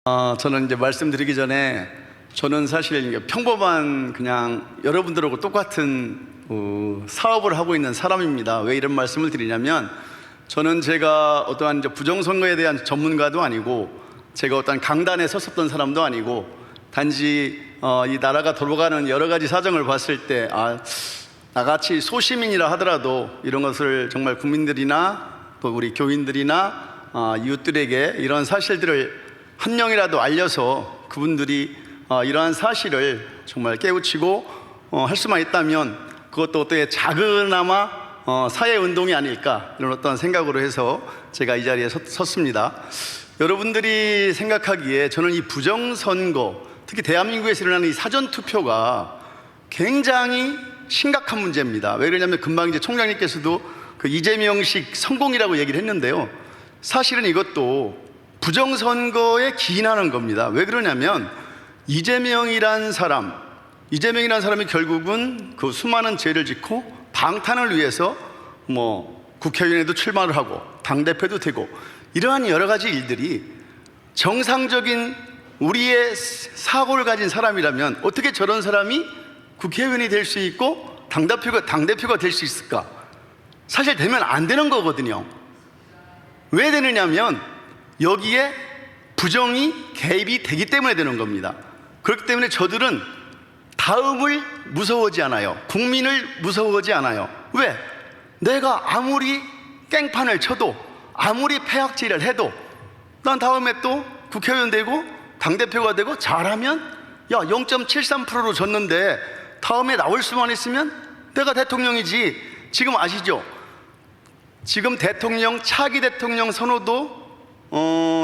저는 이제 말씀드리기 전에 저는 사실 평범한 그냥 여러분들하고 똑같은 사업을 하고 있는 사람입니다. 왜 이런 말씀을 드리냐면 저는 제가 어떠한 이제 부정선거에 대한 전문가도 아니고 제가 어떤 강단에 섰었던 사람도 아니고 단지 이 나라가 돌아가는 여러 가지 사정을 봤을 때 나같이 소시민이라 하더라도 이런 것을 정말 국민들이나 또 우리 교인들이나 이웃들에게 이런 사실들을 한 명이라도 알려서 그분들이 이러한 사실을 정말 깨우치고 할 수만 있다면 그것도 어떻게 작은아마 사회운동이 아닐까 이런 어떤 생각으로 해서 제가 이 자리에 섰습니다. 여러분들이 생각하기에 저는 이 부정선거, 특히 대한민국에서 일어나는 이 사전투표가 굉장히 심각한 문제입니다. 왜 그러냐면 금방 이제 총장님께서도 그 이재명식 성공이라고 얘기를 했는데요, 사실은 이것도 부정선거에 기인하는 겁니다. 왜 그러냐면 이재명이란 사람이 결국은 그 수많은 죄를 짓고 방탄을 위해서 국회의원에도 출마를 하고 당대표도 되고 이러한 여러 가지 일들이 정상적인 우리의 사고를 가진 사람이라면 어떻게 저런 사람이 국회의원이 될 수 있고 당대표가 될 수 있을까? 사실 되면 안 되는 거거든요. 왜 되느냐면 여기에 부정이 개입이 되기 때문에 되는 겁니다. 그렇기 때문에 저들은 다음을 무서워하지 않아요. 국민을 무서워하지 않아요. 왜? 내가 아무리 깽판을 쳐도 아무리 폐악질을 해도 난 다음에 또 국회의원 되고 당대표가 되고 잘하면 0.73%로 졌는데 다음에 나올 수만 있으면 내가 대통령이지. 지금 아시죠? 지금 차기 대통령 선호도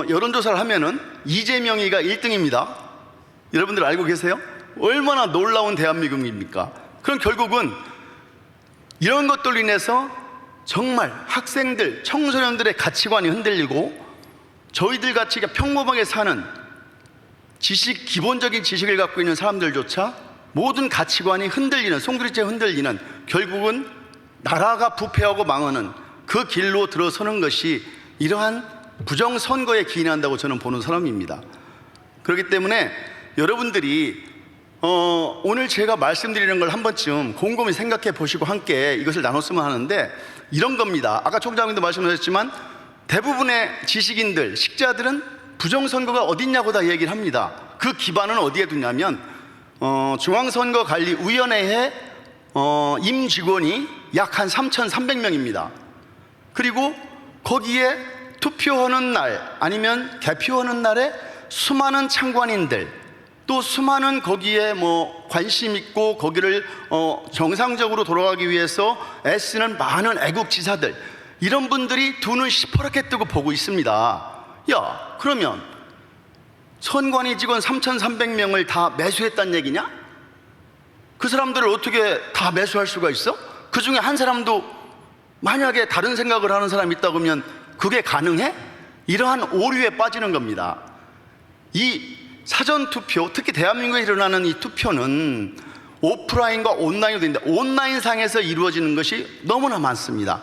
여론조사를 하면은 이재명이가 1등입니다. 여러분들 알고 계세요? 얼마나 놀라운 대한민국입니까? 그럼 결국은 이런 것들로 인해서 정말 학생들, 청소년들의 가치관이 흔들리고 저희들 같이 평범하게 사는 기본적인 지식을 갖고 있는 사람들조차 모든 가치관이 흔들리는, 송두리째 흔들리는, 결국은 나라가 부패하고 망하는 그 길로 들어서는 것이 이러한 부정선거에 기인한다고 저는 보는 사람입니다. 그렇기 때문에 여러분들이 오늘 제가 말씀드리는 걸 한 번쯤 곰곰이 생각해 보시고 함께 이것을 나눴으면 하는데, 이런 겁니다. 아까 총장님도 말씀하셨지만 대부분의 지식인들, 식자들은 부정선거가 어딨냐고 다 얘기를 합니다. 그 기반은 어디에 두냐면 중앙선거관리위원회에 임직원이 약 한 3,300명입니다. 그리고 거기에 투표하는 날 아니면 개표하는 날에 수많은 참관인들, 또 수많은 거기에 관심 있고 거기를 정상적으로 돌아가기 위해서 애쓰는 많은 애국지사들, 이런 분들이 두 눈 시퍼렇게 뜨고 보고 있습니다. 그러면 선관위 직원 3,300명을 다 매수했단 얘기냐? 그 사람들을 어떻게 다 매수할 수가 있어? 그 중에 한 사람도 만약에 다른 생각을 하는 사람이 있다고 하면 그게 가능해? 이러한 오류에 빠지는 겁니다. 이 사전투표, 특히 대한민국에 일어나는 이 투표는 오프라인과 온라인으로 되는데 온라인상에서 이루어지는 것이 너무나 많습니다.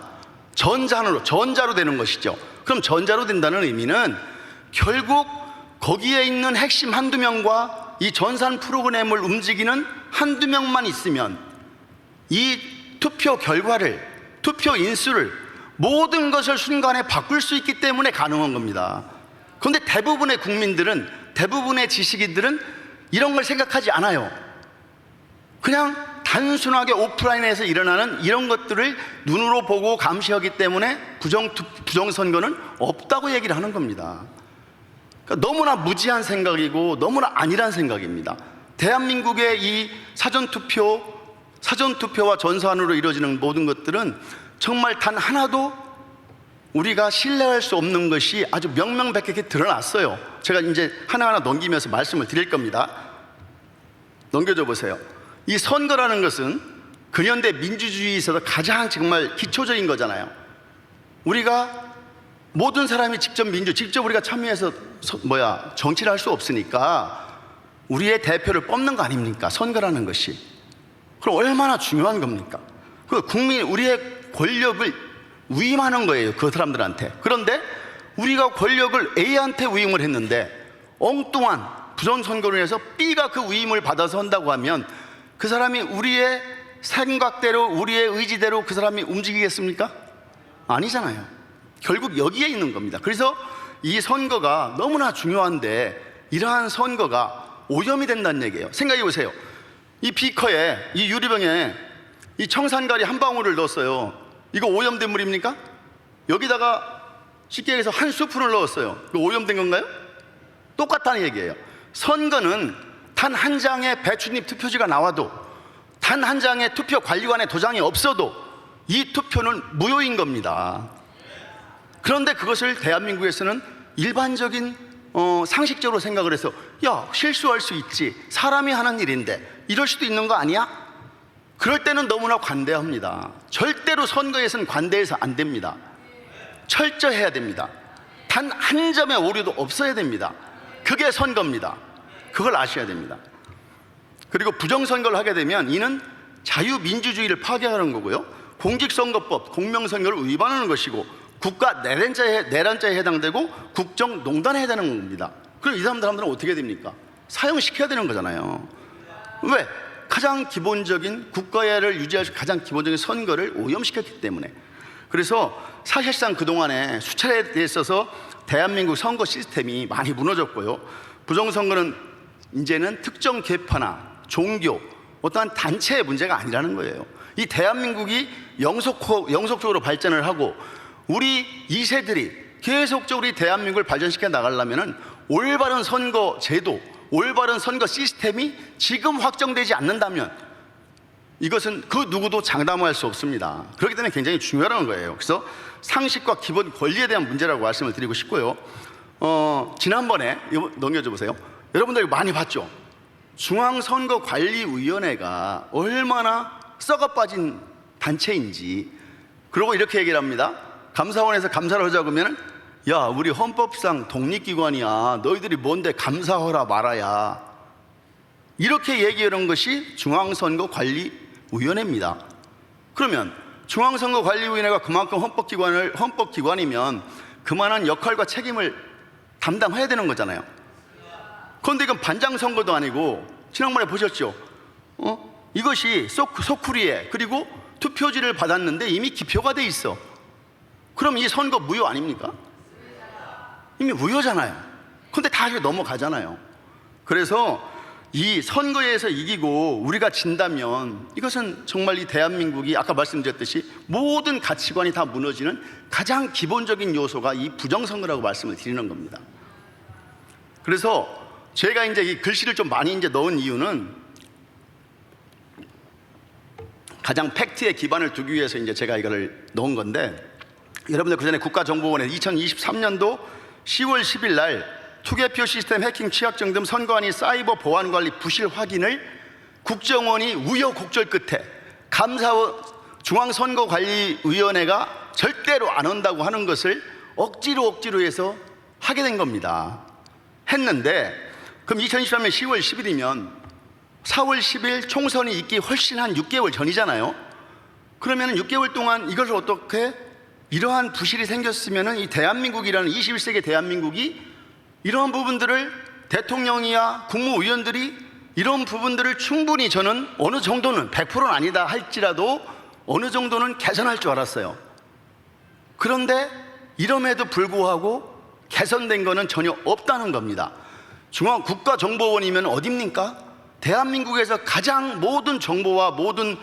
전자로 되는 것이죠. 그럼 전자로 된다는 의미는 결국 거기에 있는 핵심 한두 명과 이 전산 프로그램을 움직이는 한두 명만 있으면 이 투표 결과를, 투표 인수를, 모든 것을 순간에 바꿀 수 있기 때문에 가능한 겁니다. 그런데 대부분의 국민들은, 대부분의 지식인들은 이런 걸 생각하지 않아요. 그냥 단순하게 오프라인에서 일어나는 이런 것들을 눈으로 보고 감시하기 때문에 부정선거는 없다고 얘기를 하는 겁니다. 그러니까 너무나 무지한 생각이고 너무나 아니란 생각입니다. 대한민국의 이 사전투표와 전산으로 이루어지는 모든 것들은 정말 단 하나도 우리가 신뢰할 수 없는 것이 아주 명명백백히 드러났어요. 제가 이제 하나하나 넘기면서 말씀을 드릴 겁니다. 넘겨줘 보세요. 이 선거라는 것은 근현대 민주주의에 있어서 가장 정말 기초적인 거잖아요. 우리가 모든 사람이 직접 우리가 참여해서 정치를 할 수 없으니까 우리의 대표를 뽑는 거 아닙니까? 선거라는 것이. 그럼 얼마나 중요한 겁니까? 우리의 권력을 위임하는 거예요, 그 사람들한테. 그런데 우리가 권력을 A한테 위임을 했는데 엉뚱한 부정선거로 해서 B가 그 위임을 받아서 한다고 하면 그 사람이 우리의 생각대로 우리의 의지대로 그 사람이 움직이겠습니까? 아니잖아요. 결국 여기에 있는 겁니다. 그래서 이 선거가 너무나 중요한데 이러한 선거가 오염이 된다는 얘기예요. 생각해 보세요. 이 비커에, 이 유리병에 이 청산가리 한 방울을 넣었어요. 이거 오염된 물입니까? 여기다가 쉽게 얘기해서 한 스푼을 넣었어요. 이거 오염된 건가요? 똑같다는 얘기예요. 선거는 단 한 장의 배춧잎 투표지가 나와도, 단 한 장의 투표 관리관의 도장이 없어도 이 투표는 무효인 겁니다. 그런데 그것을 대한민국에서는 일반적인 상식적으로 생각을 해서, 야, 실수할 수 있지, 사람이 하는 일인데 이럴 수도 있는 거 아니야? 그럴 때는 너무나 관대합니다. 절대로 선거에서는 관대해서 안 됩니다. 철저해야 됩니다. 단 한 점의 오류도 없어야 됩니다. 그게 선거입니다. 그걸 아셔야 됩니다. 그리고 부정선거를 하게 되면 이는 자유민주주의를 파괴하는 거고요, 공직선거법, 공명선거를 위반하는 것이고, 국가 내란죄에 해당되고 국정농단에 해당하는 겁니다. 그럼 이 사람들은 어떻게 됩니까? 사형시켜야 되는 거잖아요. 왜? 가장 기본적인 국가를 유지할 수 가장 기본적인 선거를 오염시켰기 때문에. 그래서 사실상 그동안에 수차례에 있어서 대한민국 선거 시스템이 많이 무너졌고요, 부정선거는 이제는 특정 계파나 종교, 어떠한 단체의 문제가 아니라는 거예요. 이 대한민국이 영속적으로 발전을 하고 우리 2세들이 계속적으로 이 대한민국을 발전시켜 나가려면 올바른 선거 제도, 올바른 선거 시스템이 지금 확정되지 않는다면 이것은 그 누구도 장담할 수 없습니다. 그렇기 때문에 굉장히 중요한 거예요. 그래서 상식과 기본 권리에 대한 문제라고 말씀을 드리고 싶고요. 지난번에 이거 넘겨줘 보세요. 여러분들 많이 봤죠? 중앙선거관리위원회가 얼마나 썩어빠진 단체인지. 그리고 이렇게 얘기를 합니다. 감사원에서 감사를 하자고 하면, 야, 우리 헌법상 독립기관이야, 너희들이 뭔데 감사하라 말아야, 이렇게 얘기하는 것이 중앙선거관리위원회입니다. 그러면 중앙선거관리위원회가 그만큼 헌법기관이면 그만한 역할과 책임을 담당해야 되는 거잖아요. 그런데 이건 반장선거도 아니고, 지난번에 보셨죠? 이것이 소쿠리에, 그리고 투표지를 받았는데 이미 기표가 돼 있어. 그럼 이 선거 무효 아닙니까? 이미 무효잖아요. 그런데 다 이렇게 넘어가잖아요. 그래서 이 선거에서 이기고 우리가 진다면 이것은 정말 이 대한민국이 아까 말씀드렸듯이 모든 가치관이 다 무너지는 가장 기본적인 요소가 이 부정선거라고 말씀을 드리는 겁니다. 그래서 제가 이제 이 글씨를 좀 많이 이제 넣은 이유는 가장 팩트에 기반을 두기 위해서 이제 제가 이거를 넣은 건데, 여러분들 그전에 국가정보원에 2023년도 10월 10일 날 투개표 시스템 해킹 취약점 등 선거안이 사이버 보안 관리 부실 확인을 국정원이 우여곡절 끝에 감사원 중앙선거관리위원회가 절대로 안 한다고 하는 것을 억지로 해서 하게 된 겁니다. 했는데, 그럼 2023년 10월 10일이면 4월 10일 총선이 있기 훨씬 한 6개월 전이잖아요. 그러면 6개월 동안 이것을 어떻게, 이러한 부실이 생겼으면 이 대한민국이라는 21세기 대한민국이 이러한 부분들을 대통령이야 국무위원들이 이런 부분들을 충분히, 저는 어느 정도는 100%는 아니다 할지라도 어느 정도는 개선할 줄 알았어요. 그런데 이럼에도 불구하고 개선된 거는 전혀 없다는 겁니다. 중앙국가정보원이면 어딥니까? 대한민국에서 가장 모든 정보와 모든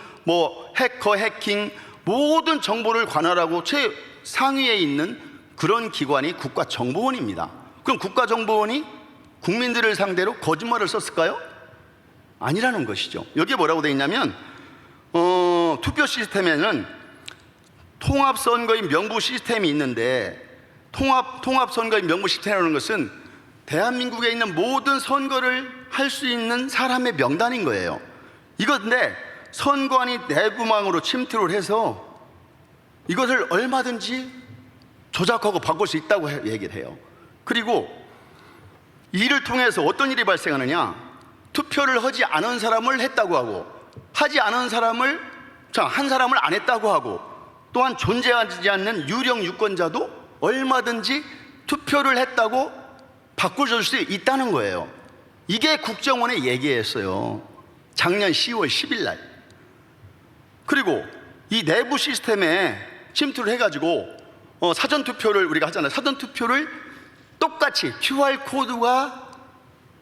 해커, 해킹, 모든 정보를 관할하고 최상위에 있는 그런 기관이 국가정보원입니다. 그럼 국가정보원이 국민들을 상대로 거짓말을 썼을까요? 아니라는 것이죠. 여기에 뭐라고 되어 있냐면, 투표 시스템에는 통합선거인 명부 시스템이 있는데, 통합선거인 명부 시스템이라는 것은 대한민국에 있는 모든 선거를 할 수 있는 사람의 명단인 거예요. 이건데 선관위 내부망으로 침투를 해서 이것을 얼마든지 조작하고 바꿀 수 있다고 얘기를 해요. 그리고 이를 통해서 어떤 일이 발생하느냐, 투표를 하지 않은 사람을 했다고 하고, 하지 않은 사람을, 한 사람을 안 했다고 하고, 또한 존재하지 않는 유령 유권자도 얼마든지 투표를 했다고 바꿔줄 수 있다는 거예요. 이게 국정원의 얘기였어요. 작년 10월 10일 날. 그리고 이 내부 시스템에 침투를 해가지고 사전투표를 우리가 하잖아요. 사전투표를 똑같이 QR코드가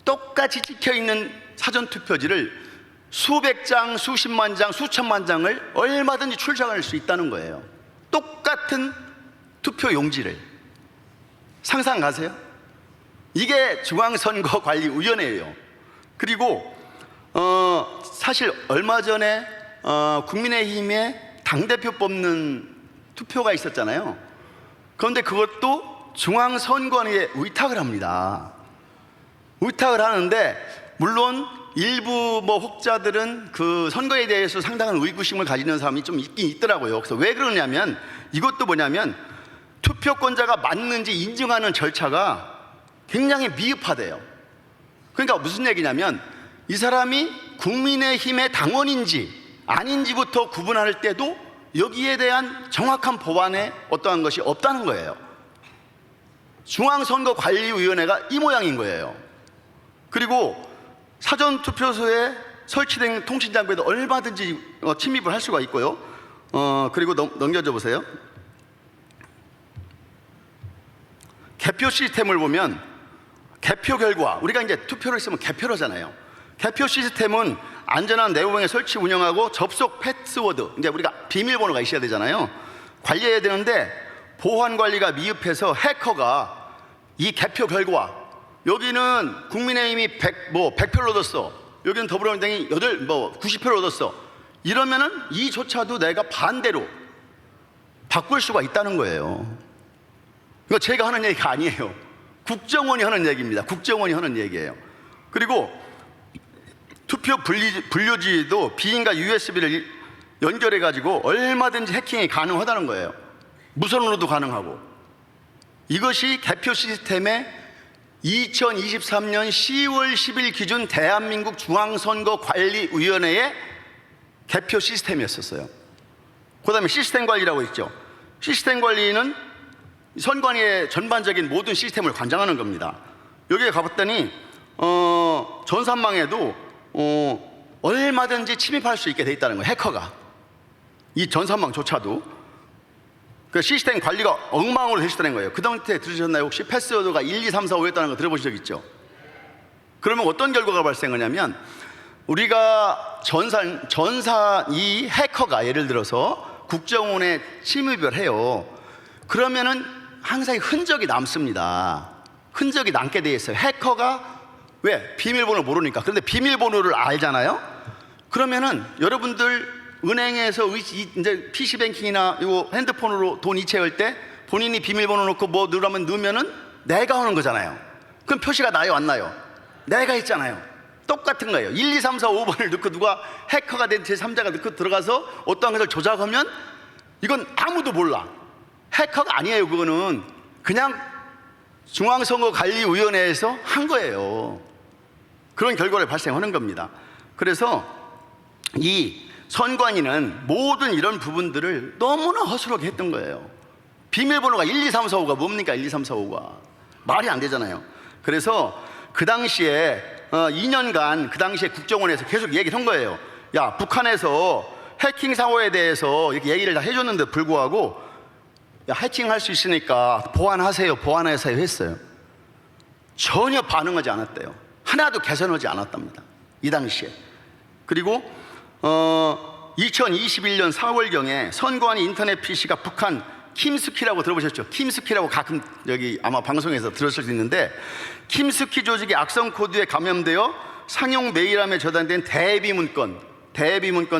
똑같이 찍혀있는 사전투표지를 수백 장, 수십만 장, 수천만 장을 얼마든지 출력할 수 있다는 거예요. 똑같은 투표 용지를. 상상 가세요? 이게 중앙선거관리위원회예요. 그리고 사실 얼마 전에 국민의힘에 당대표 뽑는 투표가 있었잖아요. 그런데 그것도 중앙선관위에 의탁을 합니다. 의탁을 하는데 물론 일부 혹자들은 그 선거에 대해서 상당한 의구심을 가지는 사람이 좀 있긴 있더라고요. 그래서 왜 그러냐면 이것도 뭐냐면 투표권자가 맞는지 인증하는 절차가 굉장히 미흡하대요. 그러니까 무슨 얘기냐면 이 사람이 국민의힘의 당원인지 아닌지부터 구분할 때도 여기에 대한 정확한 보완에 어떠한 것이 없다는 거예요. 중앙선거관리위원회가 이 모양인 거예요. 그리고 사전투표소에 설치된 통신장비에도 얼마든지 침입을 할 수가 있고요. 그리고 넘겨줘 보세요. 개표 시스템을 보면 개표 결과, 우리가 이제 투표를 했으면 개표를 하잖아요. 개표 시스템은 안전한 내부방에 설치 운영하고 접속 패스워드, 이제 우리가 비밀번호가 있어야 되잖아요. 관리해야 되는데 보안 관리가 미흡해서 해커가 이 개표 결과, 여기는 국민의힘이 100표를 얻었어, 여기는 더불어민주당이 90표를 얻었어, 이러면은 이조차도 내가 반대로 바꿀 수가 있다는 거예요. 이거 제가 하는 얘기가 아니에요. 국정원이 하는 얘기입니다. 국정원이 하는 얘기예요. 그리고 투표 분류지도 비인가 USB를 연결해 가지고 얼마든지 해킹이 가능하다는 거예요. 무선으로도 가능하고. 이것이 개표 시스템의 2023년 10월 10일 기준 대한민국 중앙선거관리위원회의 개표 시스템이었었어요. 그 다음에 시스템 관리라고 있죠. 시스템 관리는 선관위의 전반적인 모든 시스템을 관장하는 겁니다. 여기에 가봤더니 전산망에도 얼마든지 침입할 수 있게 돼 있다는 거예요. 해커가. 이 전산망조차도. 그 시스템 관리가 엉망으로 되시다는 거예요. 그 당시에 들으셨나요? 혹시 패스워드가 1, 2, 3, 4, 5였다는 거 들어보신 적 있죠? 그러면 어떤 결과가 발생하냐면 우리가 이 해커가 예를 들어서 국정원에 침입을 해요. 그러면은 항상 흔적이 남습니다. 흔적이 남게 돼 있어요. 해커가 왜? 비밀번호를 모르니까. 그런데 비밀번호를 알잖아요. 그러면은 여러분들 은행에서 이제 PC뱅킹이나 이거 핸드폰으로 돈 이체할 때 본인이 비밀번호 넣고 뭐 넣으면은 내가 하는 거잖아요. 그럼 표시가 나요, 안 나요? 내가 했잖아요. 똑같은 거예요. 1, 2, 3, 4, 5번을 넣고 누가 해커가 된 제3자가 넣고 들어가서 어떠한 것을 조작하면 이건 아무도 몰라. 해커가 아니에요. 그거는 그냥 중앙선거관리위원회에서 한 거예요. 그런 결과를 발생하는 겁니다. 그래서 이 선관위는 모든 이런 부분들을 너무나 허술하게 했던 거예요. 비밀번호가 1, 2, 3, 4, 5가 뭡니까? 1, 2, 3, 4, 5가 말이 안 되잖아요. 그래서 그 당시에 2년간 그 당시에 국정원에서 계속 얘기를 한 거예요. 야, 북한에서 해킹 사고에 대해서 이렇게 얘기를 다 해줬는데 불구하고 야, 해킹할 수 있으니까 보완하세요 했어요. 전혀 반응하지 않았대요. 하나도 개선하지 않았답니다. 이 당시에. 그리고 2021년 4월경에 선관위 인터넷 PC가 북한 킴스키라고 들어보셨죠? 킴스키라고 가끔 여기 아마 방송에서 들었을 수 있는데, 킴스키 조직의 악성 코드에 감염되어 상용 메일함에 저장된 대비 문건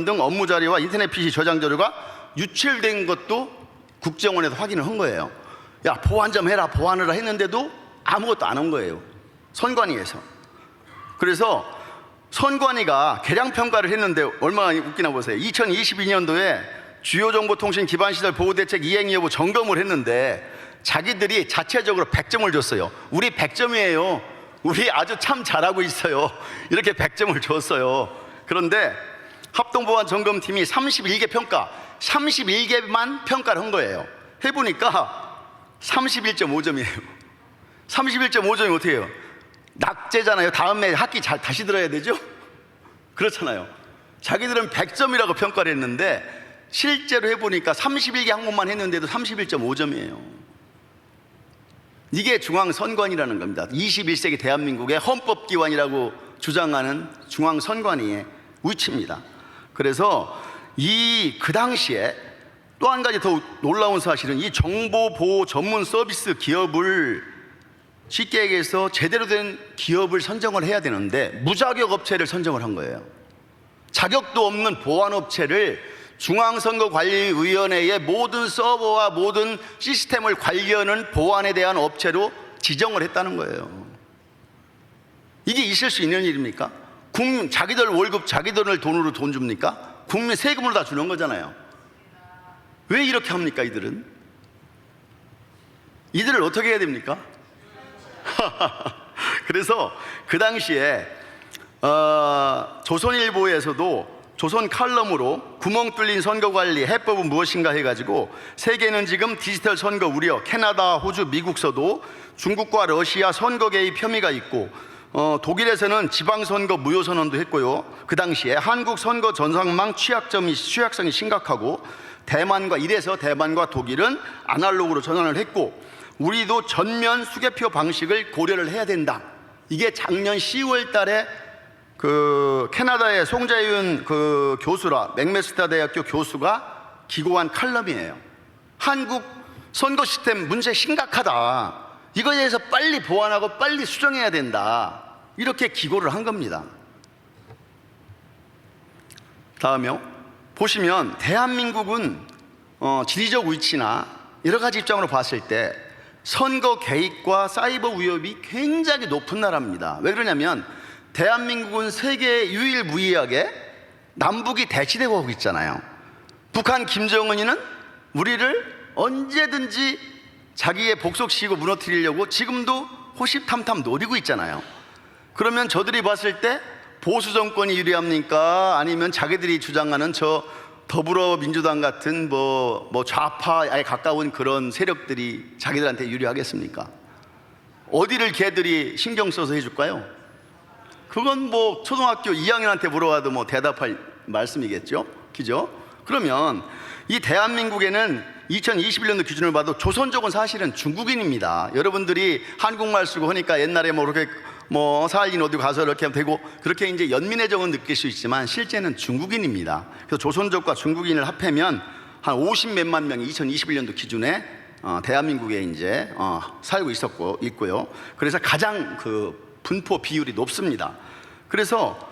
등 업무 자료와 인터넷 PC 저장 자료가 유출된 것도 국정원에서 확인을 한 거예요. 야, 보완 좀 해라, 보완을 했는데도 아무것도 안 한 거예요. 선관위에서. 그래서 선관위가 개량평가를 했는데 얼마나 웃기나 보세요. 2022년도에 주요정보통신 기반시설 보호대책 이행 여부 점검을 했는데 자기들이 자체적으로 100점을 줬어요. 우리 100점이에요. 우리 아주 참 잘하고 있어요. 이렇게 100점을 줬어요. 그런데 합동보안점검팀이 31개만 평가를 한 거예요. 해보니까 31.5점이에요. 31.5점이 어떻게 해요? 낙제잖아요. 다음에 학기 다시 들어야 되죠? 그렇잖아요. 자기들은 100점이라고 평가를 했는데 실제로 해보니까 31개 항목만 했는데도 31.5점이에요. 이게 중앙선관위라는 겁니다. 21세기 대한민국의 헌법기관이라고 주장하는 중앙선관위의 위치입니다. 그래서 그 당시에 또 한 가지 더 놀라운 사실은 이 정보보호 전문 서비스 기업을 쉽게 얘기해서 제대로 된 기업을 선정을 해야 되는데 무자격 업체를 선정을 한 거예요. 자격도 없는 보안업체를 중앙선거관리위원회의 모든 서버와 모든 시스템을 관리하는 보안에 대한 업체로 지정을 했다는 거예요. 이게 있을 수 있는 일입니까? 자기들 월급 자기들 돈으로 돈 줍니까? 국민 세금으로 다 주는 거잖아요. 왜 이렇게 합니까? 이들을 어떻게 해야 됩니까? 그래서 그 당시에 조선일보에서도 조선 칼럼으로 구멍 뚫린 선거관리 해법은 무엇인가 해가지고 세계는 지금 디지털 선거 우려, 캐나다, 호주, 미국서도 중국과 러시아 선거 개입 혐의가 있고 독일에서는 지방선거 무효 선언도 했고요. 그 당시에 한국 선거 전산망 취약성이 심각하고 이래서 대만과 독일은 아날로그로 전환을 했고 우리도 전면 수개표 방식을 고려를 해야 된다. 이게 작년 10월 달에 캐나다의 송재윤 교수라 맥메스터 대학교 교수가 기고한 칼럼이에요. 한국 선거 시스템 문제 심각하다. 이거에 대해서 빨리 보완하고 빨리 수정해야 된다. 이렇게 기고를 한 겁니다. 다음에 보시면 대한민국은 지리적 위치나 여러 가지 입장으로 봤을 때 선거 개입과 사이버 위협이 굉장히 높은 나라입니다. 왜 그러냐면 대한민국은 세계 유일무이하게 남북이 대치되고 하고 있잖아요. 북한 김정은이는 우리를 언제든지 자기의 복속시키고 무너뜨리려고 지금도 호시탐탐 노리고 있잖아요. 그러면 저들이 봤을 때 보수 정권이 유리합니까? 아니면 자기들이 주장하는 저 더불어민주당 같은 좌파에 가까운 그런 세력들이 자기들한테 유리하겠습니까? 어디를 걔들이 신경 써서 해줄까요? 그건 초등학교 2학년한테 물어봐도 대답할 말씀이겠죠? 그죠? 그러면 이 대한민국에는 2021년도 기준을 봐도 조선족은 사실은 중국인입니다. 여러분들이 한국말 쓰고 하니까 옛날에 그렇게 사할린 어디 가서 이렇게 하면 되고 그렇게 이제 연민의정은 느낄 수 있지만 실제는 중국인입니다. 그래서 조선족과 중국인을 합하면 한 50몇만 명이 2021년도 기준에 대한민국에 이제 살고 있고요. 그래서 가장 분포 비율이 높습니다. 그래서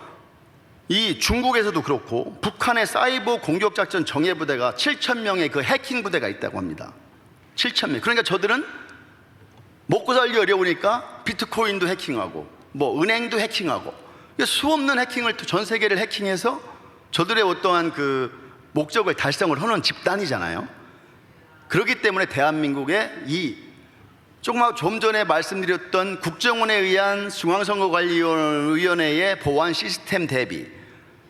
이 중국에서도 그렇고 북한의 사이버 공격작전 정예부대가 7,000명의 해킹 부대가 있다고 합니다. 7,000명. 그러니까 저들은 먹고 살기 어려우니까 비트코인도 해킹하고 은행도 해킹하고 수없는 해킹을 전 세계를 해킹해서 저들의 어떠한 목적을 달성을 하는 집단이잖아요. 그렇기 때문에 대한민국의 좀 전에 말씀드렸던 국정원에 의한 중앙선거관리위원회의 보안 시스템 대비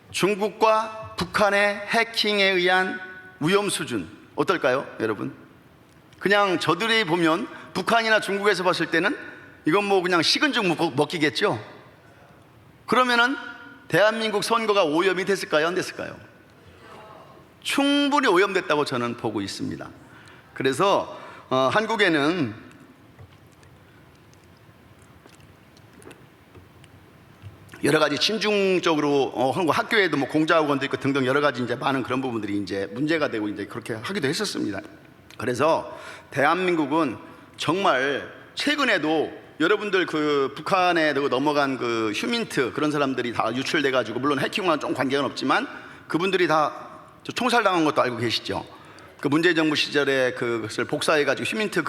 중국과 북한의 해킹에 의한 위험 수준 어떨까요, 여러분? 그냥 저들이 보면 북한이나 중국에서 봤을 때는 이건 그냥 식은 죽 먹기겠죠? 그러면은 대한민국 선거가 오염이 됐을까요? 안 됐을까요? 충분히 오염됐다고 저는 보고 있습니다. 그래서 한국에는 여러 가지 친중적으로 한국 학교에도 공자학원도 있고 등등 여러 가지 이제 많은 그런 부분들이 이제 문제가 되고 이제 그렇게 하기도 했었습니다. 그래서 대한민국은 정말 최근에도 여러분들 북한에 넘어간 휴민트 그런 사람들이 다 유출돼 가지고 물론 해킹과는 좀 관계는 없지만 그분들이 다 총살당한 것도 알고 계시죠? 문재인 정부 시절에 그것을 복사해 가지고 휴민트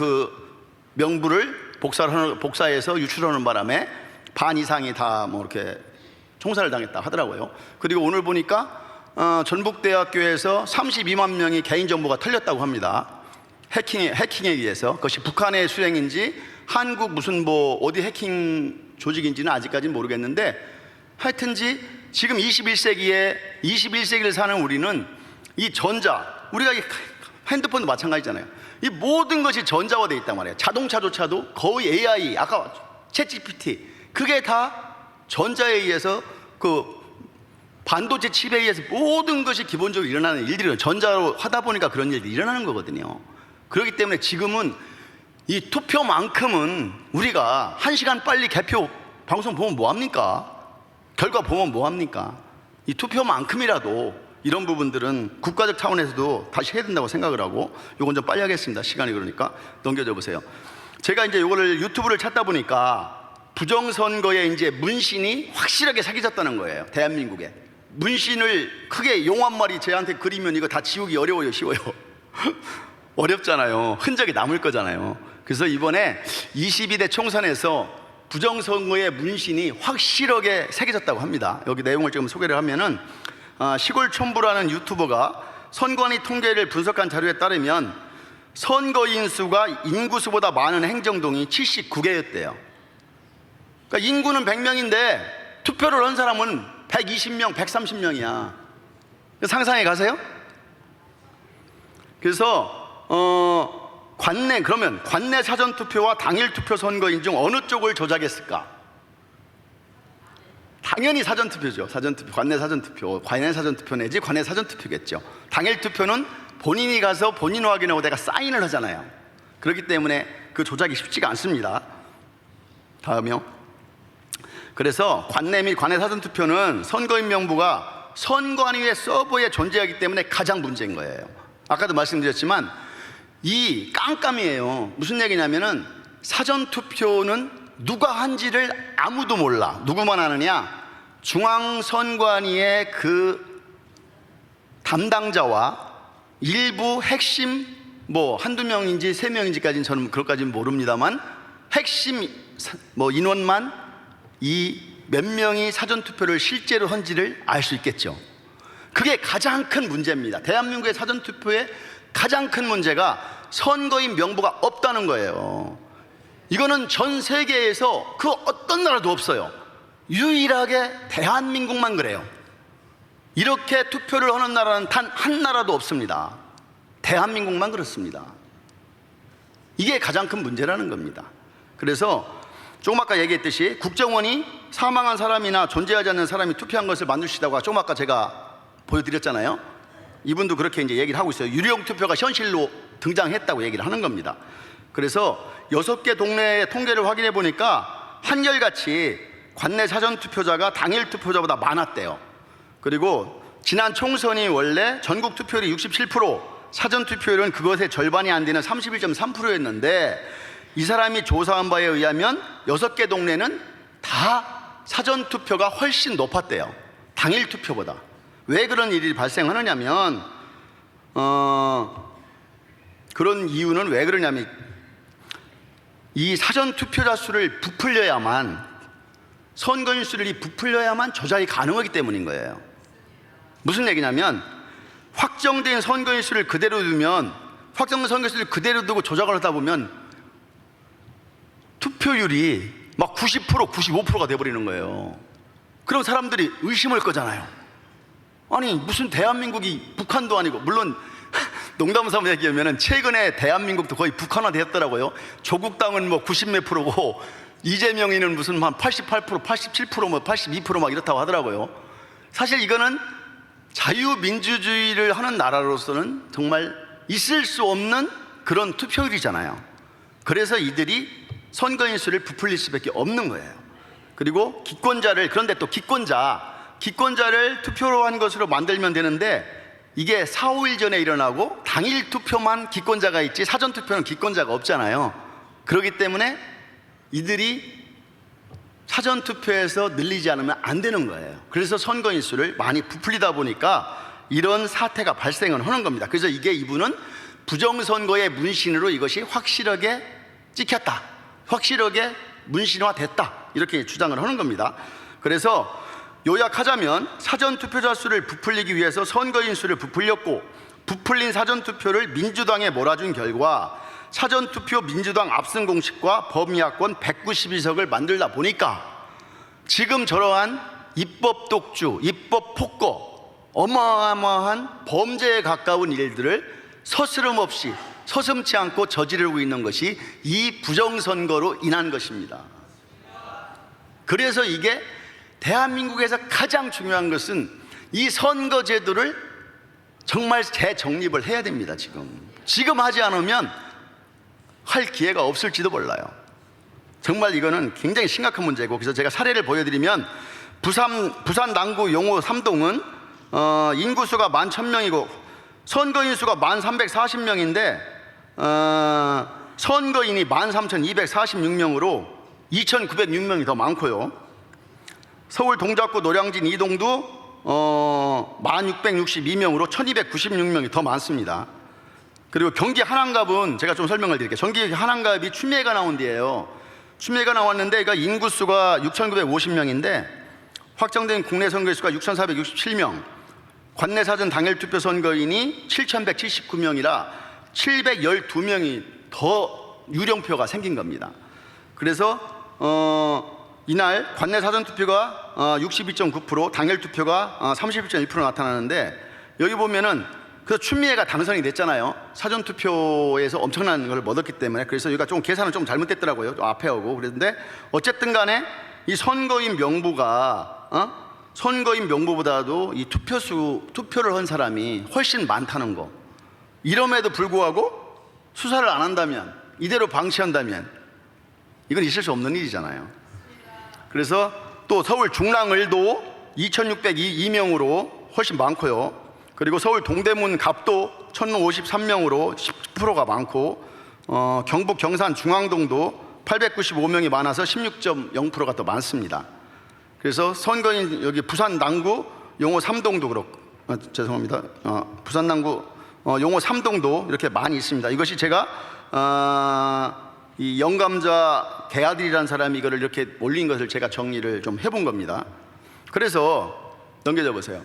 명부를 복사해서 유출하는 바람에 반 이상이 다 이렇게 총살을 당했다 하더라고요. 그리고 오늘 보니까 전북대학교에서 32만 명이 개인정보가 털렸다고 합니다. 해킹에 의해서. 그것이 북한의 수행인지 한국 무슨 어디 해킹 조직인지는 아직까지는 모르겠는데 하여튼지 지금 21세기를 사는 우리는 우리가 핸드폰도 마찬가지잖아요. 이 모든 것이 전자화되어 있단 말이에요. 자동차조차도 거의 AI, 아까 챗GPT, 그게 다 전자에 의해서 그 반도체 칩에 의해서 모든 것이 기본적으로 일어나는 일들이 전자로 하다 보니까 그런 일들이 일어나는 거거든요. 그렇기 때문에 지금은 이 투표만큼은 우리가 1시간 빨리 개표 방송 보면 뭐합니까? 결과 보면 뭐합니까? 이 투표만큼이라도 이런 부분들은 국가적 차원에서도 다시 해야 된다고 생각을 하고, 요건 좀 빨리 하겠습니다. 시간이 그러니까 넘겨줘 보세요. 제가 이제 요거를 유튜브를 찾다 보니까 부정선거에 이제 문신이 확실하게 새겨졌다는 거예요. 대한민국에 문신을 크게 용 한 마리 저한테 그리면 이거 다 지우기 어려워요, 쉬워요? 어렵잖아요. 흔적이 남을 거잖아요. 그래서 이번에 22대 총선에서 부정선거의 문신이 확실하게 새겨졌다고 합니다. 여기 내용을 지금 소개를 하면은 시골촌부라는 유튜버가 선관위 통계를 분석한 자료에 따르면 선거인 수가 인구수보다 많은 행정동이 79개였대요. 그러니까 인구는 100명인데 투표를 한 사람은 120명, 130명이야. 상상해 가세요? 그래서 그러면 관내 사전투표와 당일투표 선거인 중 어느 쪽을 조작했을까? 당연히 사전투표죠. 사전투표, 관내 사전투표 내지 관내 사전투표겠죠. 당일투표는 본인이 가서 본인 확인하고 내가 사인을 하잖아요. 그렇기 때문에 그 조작이 쉽지가 않습니다. 다음이요. 그래서 관내 및 관내 사전투표는 선거인 명부가 선관위의 서버에 존재하기 때문에 가장 문제인 거예요. 아까도 말씀드렸지만 이 깜깜이에요. 무슨 얘기냐면은 사전투표는 누가 한지를 아무도 몰라. 누구만 아느냐? 중앙선관위의 그 담당자와 일부 핵심 한두 명인지 세 명인지까지는 저는 그것까지는 모릅니다만 핵심 인원만 이 몇 명이 사전투표를 실제로 한지를 알 수 있겠죠. 그게 가장 큰 문제입니다. 대한민국의 사전투표의 가장 큰 문제가 선거인 명부가 없다는 거예요. 이거는 전 세계에서 그 어떤 나라도 없어요. 유일하게 대한민국만 그래요. 이렇게 투표를 하는 나라는 단 한 나라도 없습니다. 대한민국만 그렇습니다. 이게 가장 큰 문제라는 겁니다. 그래서 조금 아까 얘기했듯이 국정원이 사망한 사람이나 존재하지 않는 사람이 투표한 것을 만드시다가 조금 아까 제가 보여드렸잖아요. 이분도 그렇게 이제 얘기를 하고 있어요. 유령 투표가 현실로 등장했다고 얘기를 하는 겁니다. 그래서 6개 동네의 통계를 확인해 보니까 한결같이 관내 사전투표자가 당일 투표자보다 많았대요. 그리고 지난 총선이 원래 전국 투표율이 67%, 사전투표율은 그것의 절반이 안 되는 31.3%였는데 이 사람이 조사한 바에 의하면 6개 동네는 다 사전투표가 훨씬 높았대요. 당일 투표보다. 왜 그런 일이 발생하느냐면 그런 이유는 왜 그러냐면 이 사전투표자 수를 부풀려야만, 선거인 수를 부풀려야만 조작이 가능하기 때문인 거예요. 무슨 얘기냐면 확정된 선거인 수를 그대로 두면, 확정된 선거인 수를 그대로 두고 조작을 하다 보면 투표율이 막 90%, 95%가 돼버리는 거예요. 그럼 사람들이 의심할 거잖아요. 아니 무슨 대한민국이 북한도 아니고, 물론 농담 삼아 얘기하면 최근에 대한민국도 거의 북한화 되었더라고요. 조국당은 90몇 프로고 이재명이는 무슨 한 88%, 87%, 82% 막 이렇다고 하더라고요. 사실 이거는 자유민주주의를 하는 나라로서는 정말 있을 수 없는 그런 투표율이잖아요. 그래서 이들이 선거인 수를 부풀릴 수밖에 없는 거예요. 그리고 기권자를, 그런데 또 기권자를 투표로 한 것으로 만들면 되는데 이게 4, 5일 전에 일어나고 당일 투표만 기권자가 있지 사전투표는 기권자가 없잖아요. 그렇기 때문에 이들이 사전투표에서 늘리지 않으면 안 되는 거예요. 그래서 선거인 수를 많이 부풀리다 보니까 이런 사태가 발생을 하는 겁니다. 그래서 이분은 부정선거의 문신으로 이것이 확실하게 찍혔다, 확실하게 문신화됐다, 이렇게 주장을 하는 겁니다. 그래서 요약하자면 사전투표자 수를 부풀리기 위해서 선거인 수를 부풀렸고, 부풀린 사전투표를 민주당에 몰아준 결과 사전투표 민주당 압승 공식과 범야권 192석을 만들다 보니까 지금 저러한 입법 독주, 입법 폭거, 어마어마한 범죄에 가까운 일들을 서스럼 없이 서슴지 않고 저지르고 있는 것이 이 부정선거로 인한 것입니다. 그래서 이게 대한민국에서 가장 중요한 것은 이 선거제도를 정말 재정립을 해야 됩니다. 지금 하지 않으면 할 기회가 없을지도 몰라요. 정말 이거는 굉장히 심각한 문제고, 그래서 제가 사례를 보여드리면 부산 남구 용호 3동은 인구수가 11,000명이고 선거인 수가 1340명인데 선거인이 13,246명으로 2,906명이 더 많고요. 서울 동작구 노량진 2동도 1,662명으로 1,296명이 더 많습니다. 그리고 경기 한안갑은 제가 좀 설명을 드릴게요. 경기 한안갑이 추미애가 나온 데예요. 추미애가 나왔는데 그러니까 인구수가 6,950명인데 확정된 국내 선거인 수가 6,467명, 관내 사전 당일 투표 선거인이 7,179명이라 712명이 더 유령표가 생긴 겁니다. 그래서 이날 관내 사전 투표가 62.9%, 당일 투표가 31.1% 나타나는데, 여기 보면은 그 추미애가 당선이 됐잖아요. 사전 투표에서 엄청난 걸 얻었기 때문에. 그래서 여기가 좀 계산은 좀 잘못됐더라고요. 앞에 오고 그랬는데, 어쨌든 간에 이 선거인 명부가 선거인 명부보다도 이 투표를 한 사람이 훨씬 많다는 거, 이럼에도 불구하고 수사를 안 한다면, 이대로 방치한다면 이건 있을 수 없는 일이잖아요. 그래서 또 서울 중랑을도 2,602명으로 훨씬 많고요. 그리고 서울 동대문 갑도 1,053명으로 10%가 많고, 경북 경산 중앙동도 895명이 많아서 16.0%가 더 많습니다. 그래서 선거인 여기 부산 남구 용호 3동도 그렇고, 죄송합니다. 부산 남구 용호 3동도 이렇게 많이 있습니다. 이것이 제가 이 영감자 개아들이라는 사람이 이거를 이렇게 올린 것을 제가 정리를 좀 해본 겁니다. 그래서 넘겨져 보세요.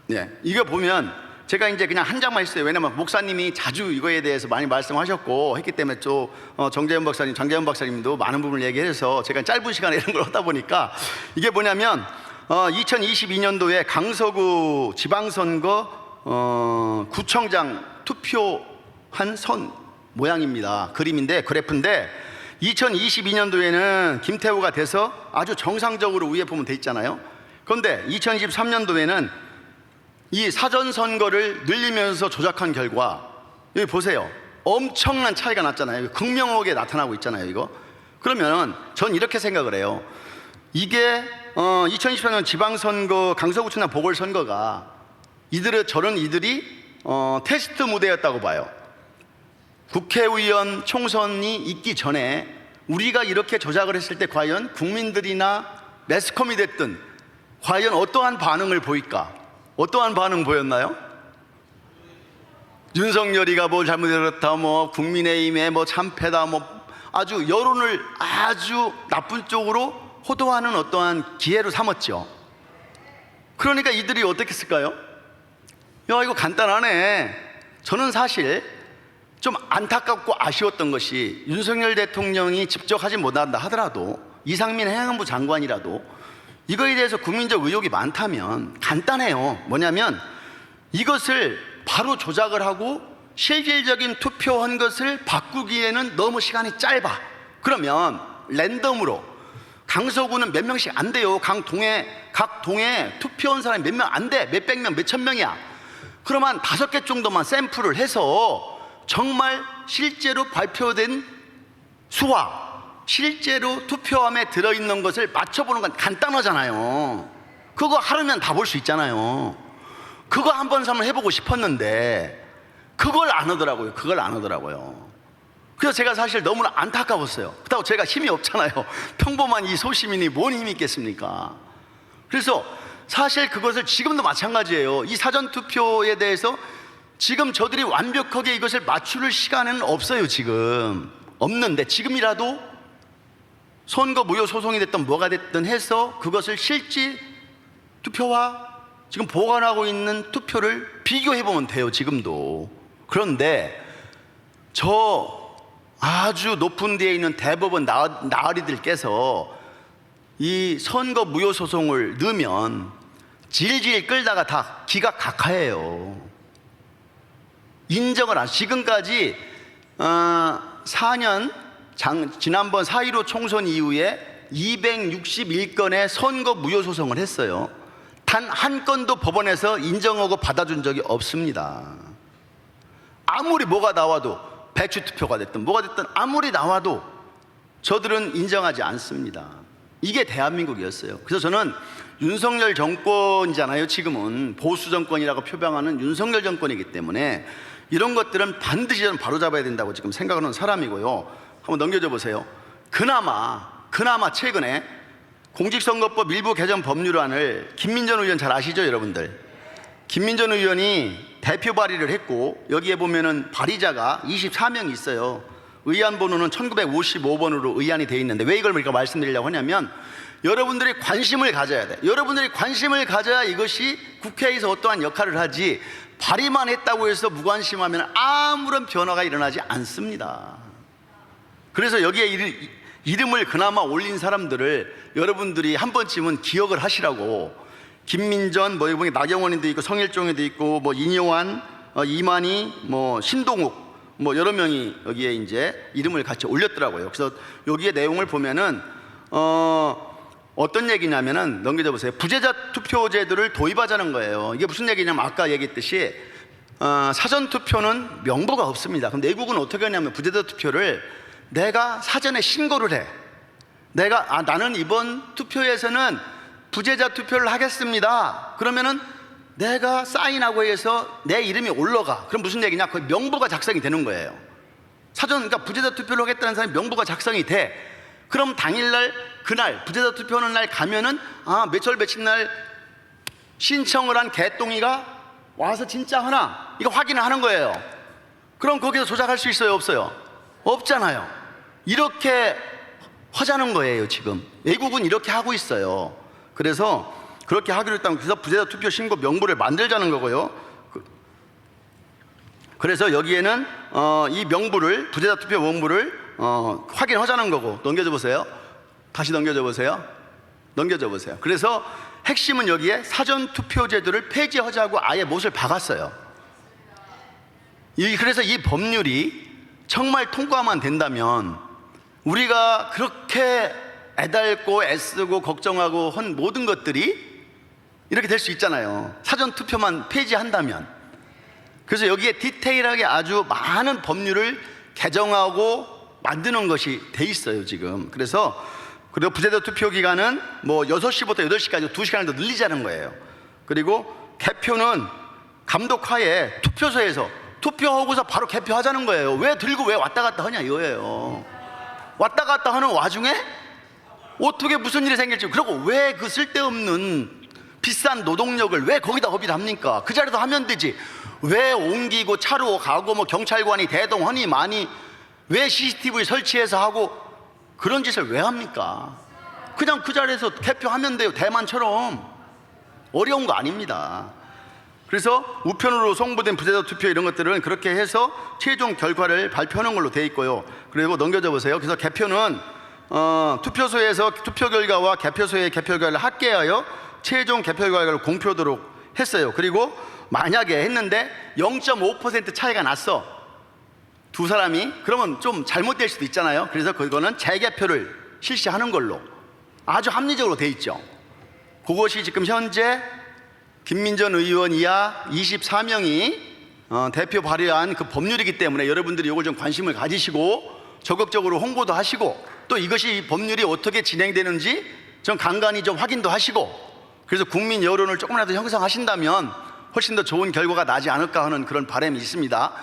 네, 이거 보면 제가 이제 그냥 한 장만 했어요. 왜냐면 목사님이 자주 이거에 대해서 많이 말씀하셨고 했기 때문에, 또 정재현 박사님, 장재현 박사님도 많은 부분을 얘기해서 제가 짧은 시간에 이런 걸 하다 보니까, 이게 뭐냐면 2022년도에 강서구 지방선거 구청장 투표한 선 모양입니다. 그림인데, 그래프인데 2022년도에는 김태호가 돼서 아주 정상적으로 위에 보면 돼 있잖아요. 그런데 2023년도에는 이 사전선거를 늘리면서 조작한 결과, 여기 보세요. 엄청난 차이가 났잖아요. 극명하게 나타나고 있잖아요, 이거. 그러면 전 이렇게 생각을 해요. 이게 2024년 지방선거, 강서구청장 보궐선거가 저런 이들이 테스트 무대였다고 봐요. 국회의원 총선이 있기 전에 우리가 이렇게 조작을 했을 때 과연 국민들이나 매스컴이 됐든 과연 어떠한 반응을 보일까? 어떠한 반응 보였나요? 윤석열이가 뭘 잘못했다, 뭐 국민의힘에 뭐 참패다, 뭐 아주 여론을 아주 나쁜 쪽으로 호도하는 어떠한 기회로 삼았죠. 그러니까 이들이 어떻게 했을까요? 야, 이거 간단하네. 저는 사실 좀 안타깝고 아쉬웠던 것이, 윤석열 대통령이 직접 하지 못한다 하더라도 이상민 행안부 장관이라도 이거에 대해서 국민적 의혹이 많다면 간단해요. 뭐냐면 이것을 바로 조작을 하고 실질적인 투표한 것을 바꾸기에는 너무 시간이 짧아. 그러면 랜덤으로, 강서구는 몇 명씩 안 돼요. 각 동에 투표한 사람이 몇 명 안 돼. 몇백 명, 몇천 명이야. 그러면 5개 정도만 샘플을 해서 정말 실제로 발표된 수와 실제로 투표함에 들어있는 것을 맞춰보는 건 간단하잖아요. 그거 하루면 다 볼 수 있잖아요. 그거 한번 해보고 싶었는데 그걸 안 하더라고요. 그래서 제가 사실 너무나 안타까웠어요. 그렇다고 제가 힘이 없잖아요. 평범한 이 소시민이 뭔 힘이 있겠습니까? 그래서 사실 그것을 지금도 마찬가지예요. 이 사전투표에 대해서 지금 저들이 완벽하게 이것을 맞출 시간은 없어요. 지금 없는데, 지금이라도 선거 무효 소송이 됐든 뭐가 됐든 해서 그것을 실제 투표와 지금 보관하고 있는 투표를 비교해보면 돼요. 지금도. 그런데 저 아주 높은 데에 있는 대법원 나으리들께서 이 선거 무효 소송을 넣으면 질질 끌다가 다 기가 각하해요. 인정을 안, 지금까지 4년 지난번 4.15 총선 이후에 261건의 선거 무효 소송을 했어요. 단 한 건도 법원에서 인정하고 받아준 적이 없습니다. 아무리 뭐가 나와도, 배추 투표가 됐든 뭐가 됐든 아무리 나와도 저들은 인정하지 않습니다. 이게 대한민국이었어요. 그래서 저는 윤석열 정권이잖아요. 지금은 보수 정권이라고 표방하는 윤석열 정권이기 때문에 이런 것들은 반드시 저는 바로잡아야 된다고 지금 생각하는 사람이고요. 한번 넘겨줘 보세요. 그나마 최근에 공직선거법 일부 개정 법률안을 김민전 의원 잘 아시죠, 여러분들? 김민전 의원이 대표 발의를 했고, 여기에 보면은 발의자가 24명이 있어요. 의안 번호는 1955번으로 의안이 되어 있는데, 왜 이걸 우리가 말씀드리려고 하냐면, 여러분들이 관심을 가져야 돼. 여러분들이 관심을 가져야 이것이 국회에서 어떠한 역할을 하지, 발의만 했다고 해서 무관심하면 아무런 변화가 일어나지 않습니다. 그래서 여기에 이름을 그나마 올린 사람들을 여러분들이 한 번쯤은 기억을 하시라고. 김민전, 뭐 여기 나경원이도 있고 성일종에도 있고 뭐 인요한, 이만희, 뭐 신동욱, 뭐 여러 명이 여기에 이제 이름을 같이 올렸더라고요. 그래서 여기에 내용을 보면은 어떤 얘기냐면은, 넘겨져 보세요. 부재자 투표제도를 도입하자는 거예요. 이게 무슨 얘기냐면, 아까 얘기했듯이 사전 투표는 명부가 없습니다. 그럼 내국은 어떻게 하냐면, 부재자 투표를 내가 사전에 신고를 해. 나는 이번 투표에서는 부재자 투표를 하겠습니다. 그러면은 내가 사인하고 해서 내 이름이 올라가. 그럼 무슨 얘기냐? 그 명부가 작성이 되는 거예요. 그러니까 부재자 투표를 하겠다는 사람이 명부가 작성이 돼. 그럼 당일날, 그날 부재자 투표하는 날 가면은 몇월 며칠 날 신청을 한 개똥이가 와서 진짜 하나, 이거 확인을 하는 거예요. 그럼 거기서 조작할 수 있어요, 없어요? 없잖아요. 이렇게 하자는 거예요. 지금 외국은 이렇게 하고 있어요. 그래서 그렇게 하기로 했다면, 그래서 부재자 투표 신고 명부를 만들자는 거고요. 그래서 여기에는 이 명부를, 부재자 투표 명부를 확인하자는 거고. 넘겨줘 보세요. 다시 넘겨줘 보세요. 넘겨줘 보세요. 그래서 핵심은 여기에 사전 투표 제도를 폐지하자고 아예 못을 박았어요. 그래서 이 법률이 정말 통과만 된다면, 우리가 그렇게 애달고 애쓰고 걱정하고 한 모든 것들이 이렇게 될 수 있잖아요. 사전 투표만 폐지한다면. 그래서 여기에 디테일하게 아주 많은 법률을 개정하고 만드는 것이 돼 있어요, 지금. 그리고 부재자 투표 기간은 뭐 6시부터 8시까지 2시간을 더 늘리자는 거예요. 그리고 개표는 감독하에 투표소에서 투표하고서 바로 개표하자는 거예요. 왜 들고 왜 왔다 갔다 하냐 이거예요. 왔다 갔다 하는 와중에 어떻게 무슨 일이 생길지, 그리고 왜 그 쓸데없는 비싼 노동력을 왜 거기다 허비를 합니까? 그 자리에서 하면 되지. 왜 옮기고 차로 가고 뭐 경찰관이 대동하니 많이, 왜 CCTV 설치해서 하고 그런 짓을 왜 합니까? 그냥 그 자리에서 개표하면 돼요. 대만처럼. 어려운 거 아닙니다. 그래서 우편으로 송부된 부재자 투표 이런 것들은 그렇게 해서 최종 결과를 발표하는 걸로 돼 있고요. 그리고 넘겨져 보세요. 그래서 개표는 투표소에서 투표 결과와 개표소의 개표 결과를 합계하여 최종 개표 결과를 공표하도록 했어요. 그리고 만약에 했는데 0.5% 차이가 났어, 두 사람이, 그러면 좀 잘못될 수도 있잖아요. 그래서 그거는 재개표를 실시하는 걸로 아주 합리적으로 돼 있죠. 그것이 지금 현재 김민전 의원 이하 24명이 대표 발의한 그 법률이기 때문에 여러분들이 이걸 좀 관심을 가지시고 적극적으로 홍보도 하시고, 또 이것이 법률이 어떻게 진행되는지 좀 간간히 좀 확인도 하시고, 그래서 국민 여론을 조금이라도 형성하신다면 훨씬 더 좋은 결과가 나지 않을까 하는 그런 바람이 있습니다.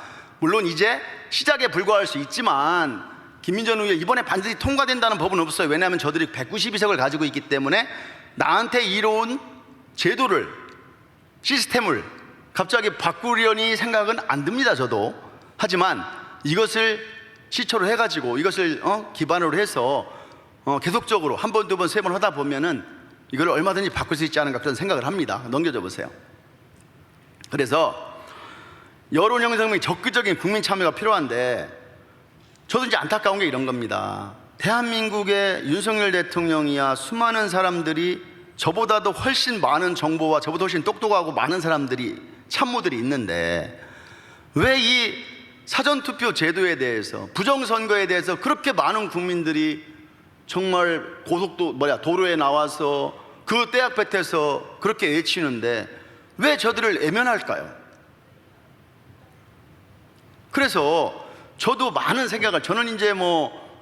물론 이제 시작에 불과할 수 있지만, 김민전 의원 이번에 반드시 통과된다는 법은 없어요. 왜냐하면 저들이 192석을 가지고 있기 때문에 나한테 이로운 제도를, 시스템을 갑자기 바꾸려니 생각은 안 듭니다, 저도. 하지만 이것을 시초로 해가지고 이것을 기반으로 해서 계속적으로 한 번, 두 번, 세 번 하다 보면은 이걸 얼마든지 바꿀 수 있지 않은가 그런 생각을 합니다. 넘겨줘 보세요. 그래서 여론 형성이 적극적인 국민 참여가 필요한데, 저도 이제 안타까운 게 이런 겁니다. 대한민국의 윤석열 대통령이야 수많은 사람들이, 저보다도 훨씬 많은 정보와 저보다 훨씬 똑똑하고 많은 사람들이, 참모들이 있는데 왜 이 사전투표 제도에 대해서, 부정선거에 대해서 그렇게 많은 국민들이 정말 도로에 나와서 그 떼약볕에서 그렇게 외치는데 왜 저들을 외면할까요? 그래서 저도 많은 생각을, 저는 이제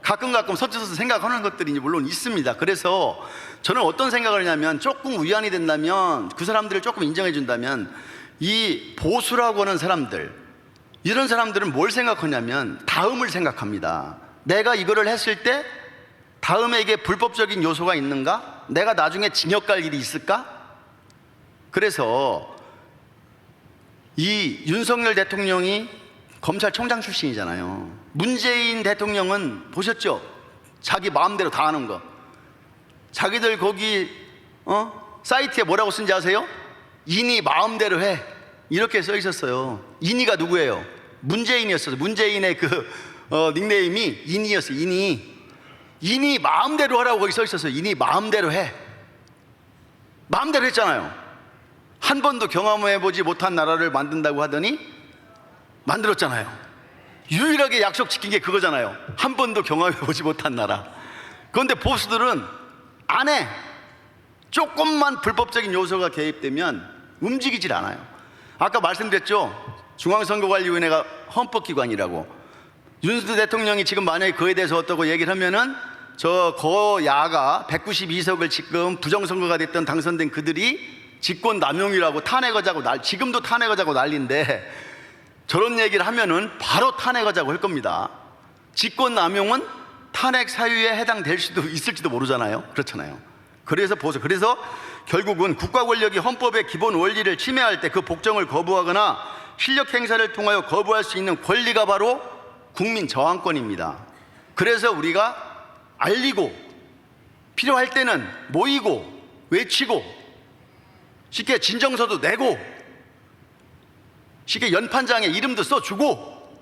가끔 서쳐서 생각하는 것들이 물론 있습니다. 그래서 저는 어떤 생각을 하냐면, 조금 위안이 된다면, 그 사람들을 조금 인정해 준다면, 이 보수라고 하는 사람들, 이런 사람들은 뭘 생각하냐면 다음을 생각합니다. 내가 이거를 했을 때 다음에 이게 불법적인 요소가 있는가? 내가 나중에 징역 갈 일이 있을까? 그래서 이 윤석열 대통령이 검찰총장 출신이잖아요. 문재인 대통령은 보셨죠? 자기 마음대로 다 하는 거. 자기들 거기 사이트에 뭐라고 쓴지 아세요? 인이 마음대로 해, 이렇게 써 있었어요. 인이가 누구예요? 문재인이었어요. 문재인의 그 닉네임이 인이었어요. 인이 마음대로 하라고 거기 써 있었어요. 인이 마음대로 해. 마음대로 했잖아요. 한 번도 경험해보지 못한 나라를 만든다고 하더니 만들었잖아요. 유일하게 약속 지킨 게 그거잖아요. 한 번도 경험해보지 못한 나라. 그런데 보수들은 안 해. 조금만 불법적인 요소가 개입되면 움직이질 않아요. 아까 말씀드렸죠? 중앙선거관리위원회가 헌법기관이라고. 윤 대통령이 지금 만약에 그에 대해서 어떻고 얘기를 하면은 저 거야가 192석을 지금 부정선거가 됐던 당선된 그들이 직권남용이라고 탄핵하자고, 지금도 탄핵하자고 난리인데, 저런 얘기를 하면은 바로 탄핵하자고 할 겁니다. 직권남용은 탄핵 사유에 해당될 수도 있을지도 모르잖아요. 그렇잖아요. 그래서 결국은 국가 권력이 헌법의 기본 원리를 침해할 때 그 복종을 거부하거나 실력 행사를 통하여 거부할 수 있는 권리가 바로 국민 저항권입니다. 그래서 우리가 알리고, 필요할 때는 모이고, 외치고, 쉽게 진정서도 내고, 쉽게 연판장에 이름도 써주고,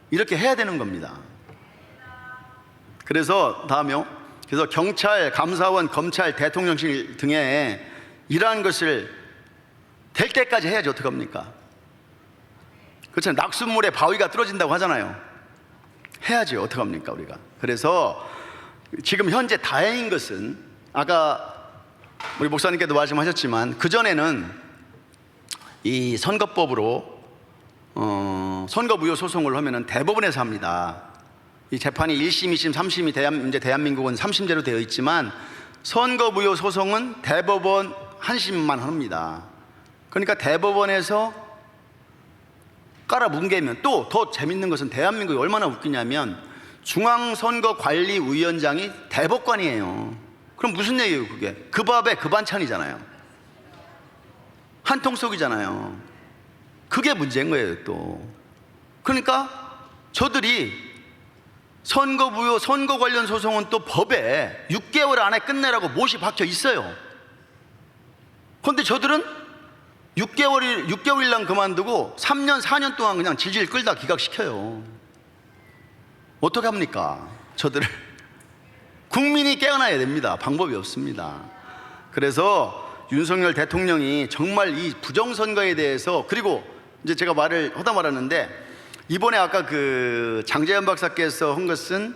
이렇게 해야 되는 겁니다. 그래서 다음에요. 그래서 경찰, 감사원, 검찰, 대통령실 등에 이러한 것을 될 때까지 해야지 어떡합니까? 그렇잖아요. 낙숫물에 바위가 뚫어진다고 하잖아요. 해야지 어떡합니까 우리가. 그래서 지금 현재 다행인 것은, 아까 우리 목사님께도 말씀하셨지만, 그전에는 이 선거법으로 선거무효 소송을 하면은 대법원에서 합니다. 이 재판이 1심, 2심, 3심이 이제 대한민국은 3심제로 되어 있지만, 선거무효 소송은 대법원 한 심만 합니다. 그러니까 대법원에서 깔아뭉개면, 또 더 재밌는 것은 대한민국이 얼마나 웃기냐면 중앙선거관리위원장이 대법관이에요. 그럼 무슨 얘기예요 그게? 그 밥에 그 반찬이잖아요. 한통 속이잖아요. 그게 문제인 거예요 또. 그러니까 저들이 선거무효, 선거 관련 소송은 또 법에 6개월 안에 끝내라고 못이 박혀 있어요. 그런데 저들은 6개월이랑 그만두고 3년, 4년 동안 그냥 질질 끌다 기각시켜요. 어떻게 합니까? 저들을. 국민이 깨어나야 됩니다. 방법이 없습니다. 그래서 윤석열 대통령이 정말 이 부정선거에 대해서, 그리고 이제 제가 말을 하다 말았는데, 이번에 아까 그 장재현 박사께서 한 것은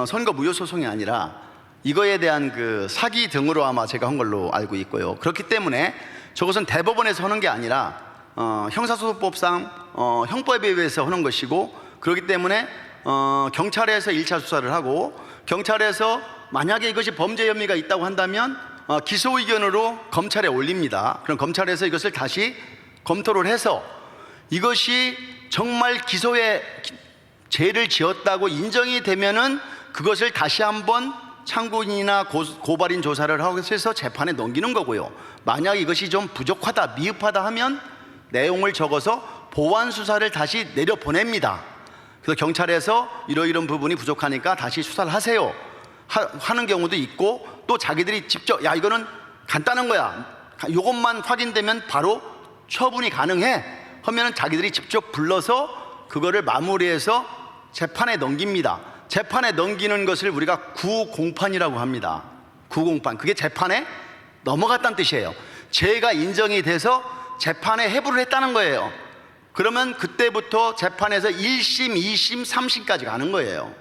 선거 무효 소송이 아니라 이거에 대한 그 사기 등으로 아마 제가 한 걸로 알고 있고요. 그렇기 때문에 저것은 대법원에서 하는 게 아니라 형사소송법상 형법에 의해서 하는 것이고, 그렇기 때문에 경찰에서 1차 수사를 하고, 경찰에서 만약에 이것이 범죄 혐의가 있다고 한다면 기소 의견으로 검찰에 올립니다. 그럼 검찰에서 이것을 다시 검토를 해서 이것이 정말 기소에 죄를 지었다고 인정이 되면은 그것을 다시 한번 참고인이나 고발인 조사를 하고 해서 재판에 넘기는 거고요. 만약 이것이 좀 부족하다, 미흡하다 하면 내용을 적어서 보완 수사를 다시 내려보냅니다. 그래서 경찰에서 이러이런 부분이 부족하니까 다시 수사를 하세요 하는 경우도 있고, 또 자기들이 직접 야 이거는 간단한 거야, 이것만 확인되면 바로 처분이 가능해 하면은 자기들이 직접 불러서 그거를 마무리해서 재판에 넘깁니다. 재판에 넘기는 것을 우리가 구공판이라고 합니다. 구공판. 그게 재판에 넘어갔다는 뜻이에요. 죄가 인정이 돼서 재판에 회부를 했다는 거예요. 그러면 그때부터 재판에서 1심, 2심, 3심까지 가는 거예요.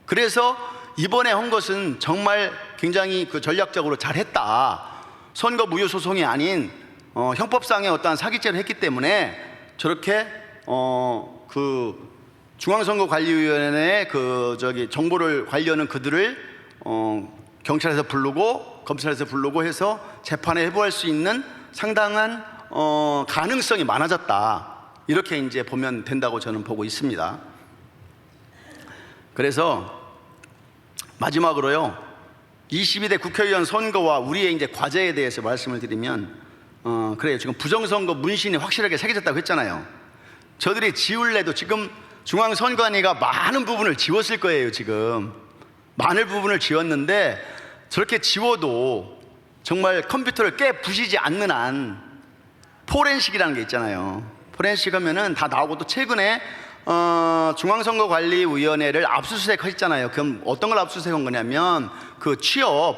그래서 이번에 한 것은 정말 굉장히 전략적으로 잘했다. 선거 무효 소송이 아닌 형법상의 어떠한 사기죄를 했기 때문에 저렇게 중앙선거관리위원회의 정보를 관리하는 그들을 경찰에서 부르고 검찰에서 부르고 해서 재판에 회부할 수 있는 상당한 가능성이 많아졌다. 이렇게 이제 보면 된다고 저는 보고 있습니다. 그래서 마지막으로요, 22대 국회의원 선거와 우리의 이제 과제에 대해서 말씀을 드리면, 그래요. 지금 부정선거 문신이 확실하게 새겨졌다고 했잖아요. 저들이 지울래도 지금 중앙선관위가 많은 부분을 지웠을 거예요. 지금 많은 부분을 지웠는데 저렇게 지워도 정말 컴퓨터를 깨부시지 않는 한 포렌식이라는 게 있잖아요. 포렌식 하면은 다 나오고, 또 최근에 중앙선거관리위원회를 압수수색 했잖아요. 그럼 어떤 걸 압수수색한 거냐면 그 취업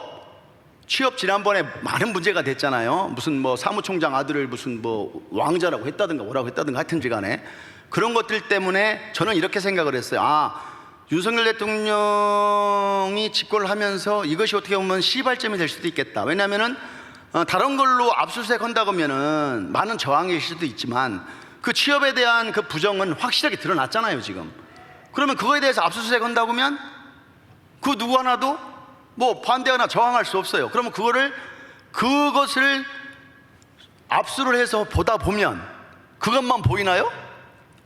지난번에 많은 문제가 됐잖아요. 무슨 뭐 사무총장 아들을 무슨 뭐 왕자라고 했다든가 뭐라고 했다든가 하여튼지 간에 그런 것들 때문에 저는 이렇게 생각을 했어요. 윤석열 대통령이 집권을 하면서 이것이 어떻게 보면 시발점이 될 수도 있겠다. 왜냐하면은 다른 걸로 압수수색 한다고 하면은 많은 저항이 있을 수도 있지만 그 취업에 대한 그 부정은 확실하게 드러났잖아요. 지금 그러면 그거에 대해서 압수수색 한다고 하면 그 누구 하나도 뭐 반대하거나 저항할 수 없어요. 그러면 그것을 압수를 해서 보다 보면 그것만 보이나요?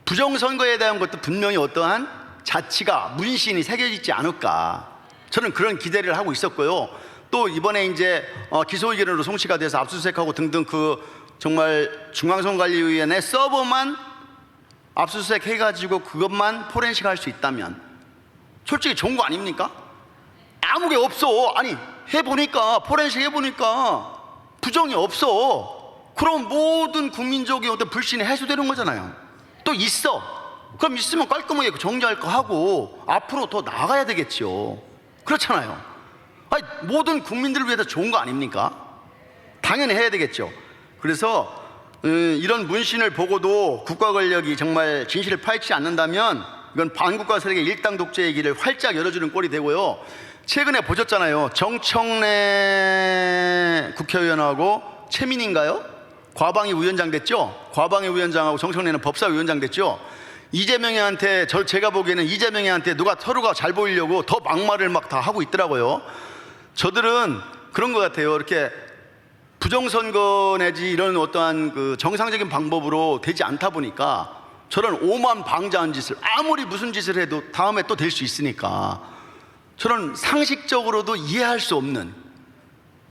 부정선거에 대한 것도 분명히 어떠한 자치가 문신이 새겨지지 않을까, 저는 그런 기대를 하고 있었고요. 또 이번에 이제 기소 의견으로 송치가 돼서 압수수색하고 등등 정말 중앙선거관리위원회 서버만 압수수색 해가지고 그것만 포렌식 할 수 있다면 솔직히 좋은 거 아닙니까? 아무 게 없어. 아니 해보니까, 포렌식 해보니까 부정이 없어. 그럼 모든 국민적인 어떤 불신이 해소되는 거잖아요. 또 있어. 그럼 있으면 깔끔하게 정리할 거 하고 앞으로 더 나아가야 되겠죠. 그렇잖아요. 아니, 모든 국민들을 위해서 좋은 거 아닙니까? 당연히 해야 되겠죠. 그래서 이런 문신을 보고도 국가 권력이 정말 진실을 파헤치지 않는다면 이건 반국가 세력의 일당 독재의 길을 활짝 열어주는 꼴이 되고요. 최근에 보셨잖아요. 정청래 국회의원하고 최민희인가요? 과방위 위원장 됐죠? 과방위 위원장하고 정청래는 법사위원장 됐죠? 이재명이한테, 제가 보기에는 이재명이한테 서로가 잘 보이려고 더 막말을 막 다 하고 있더라고요. 저들은 그런 것 같아요. 이렇게 부정선거 내지 이런 어떠한 정상적인 방법으로 되지 않다 보니까 저런 오만방자한 짓을, 아무리 무슨 짓을 해도 다음에 또 될 수 있으니까 저는 상식적으로도 이해할 수 없는,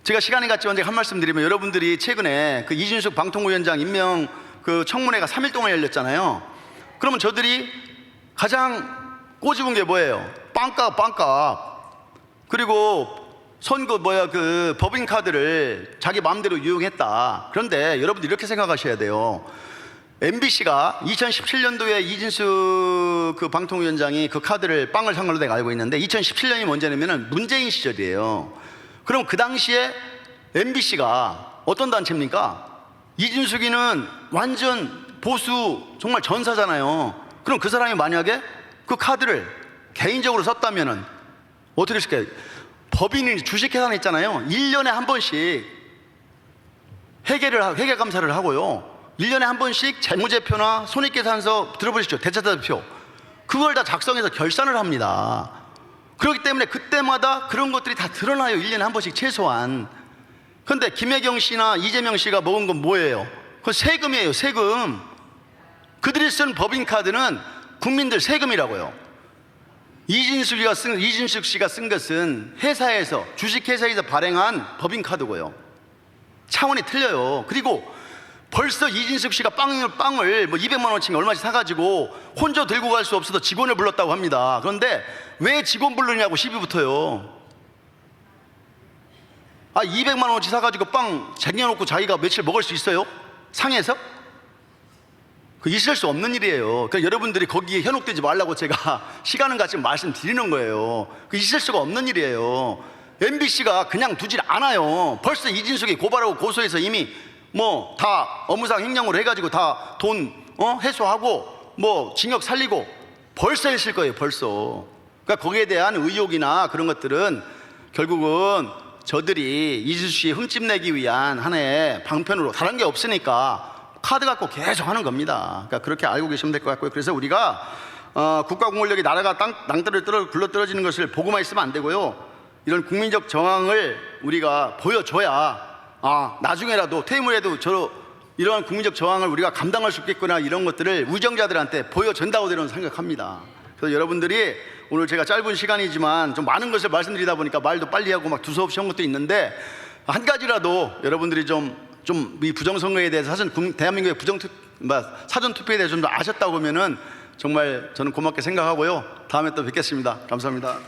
제가 시간이 갔지 언제 한 말씀 드리면, 여러분들이 최근에 이준석 방통위원장 임명 청문회가 3일 동안 열렸잖아요. 그러면 저들이 가장 꼬집은 게 뭐예요? 빵값. 그리고 법인카드를 자기 마음대로 유용했다. 그런데 여러분들 이렇게 생각하셔야 돼요. MBC가 2017년도에 이진수 방통위원장이 카드를 빵을 산 걸로 내가 알고 있는데 2017년이 언제냐면은 문재인 시절이에요. 그럼 그 당시에 MBC가 어떤 단체입니까? 이진숙이는 완전 보수 정말 전사잖아요. 그럼 그 사람이 만약에 그 카드를 개인적으로 썼다면은 어떻게 했을까요? 법인이 주식회사 있잖아요. 1년에 한 번씩 회계 감사를 하고요. 1년에 한 번씩 재무제표나 손익계산서 들어보시죠. 대차대표. 그걸 다 작성해서 결산을 합니다. 그렇기 때문에 그때마다 그런 것들이 다 드러나요. 1년에 한 번씩 최소한. 그런데 김혜경 씨나 이재명 씨가 먹은 건 뭐예요? 그건 세금이에요. 세금. 그들이 쓴 법인카드는 국민들 세금이라고요. 이진숙 씨가 쓴 것은 회사에서, 주식회사에서 발행한 법인카드고요. 차원이 틀려요. 그리고 벌써 이진숙 씨가 빵을 200만 원치가 얼마씩 사가지고 혼자 들고 갈 수 없어서 직원을 불렀다고 합니다. 그런데 왜 직원 부르냐고 시비 붙어요. 200만 원어치 사가지고 빵 쟁여놓고 자기가 며칠 먹을 수 있어요? 상해서? 있을 수 없는 일이에요. 그러니까 여러분들이 거기에 현혹되지 말라고 제가 시간은 같이 말씀드리는 거예요. 있을 수가 없는 일이에요. MBC가 그냥 두질 않아요. 벌써 이진숙이 고발하고 고소해서 이미 다 업무상 횡령으로 해가지고 다 돈 해소하고 뭐 징역 살리고 벌써 했을 거예요. 벌써. 그러니까 거기에 대한 의혹이나 그런 것들은 결국은 저들이 이수씨의 흠집 내기 위한 하나의 방편으로 다른 게 없으니까 카드 갖고 계속 하는 겁니다. 그러니까 그렇게 알고 계시면 될 것 같고요. 그래서 우리가 국가 공권력이 나라가 낭떠러 굴러떨어지는 것을 보고만 있으면 안 되고요. 이런 국민적 저항을 우리가 보여줘야 나중에라도 퇴임 후에도 이런 국민적 저항을 우리가 감당할 수 있겠구나, 이런 것들을 우정자들한테 보여준다고 저는 생각합니다. 그래서 여러분들이 오늘 제가 짧은 시간이지만 좀 많은 것을 말씀드리다 보니까 말도 빨리 하고 막 두서없이 한 것도 있는데, 한 가지라도 여러분들이 좀 이 부정선거에 대해서 대한민국의 사전투표에 대해서 좀 더 아셨다고 하면은 정말 저는 고맙게 생각하고요. 다음에 또 뵙겠습니다. 감사합니다.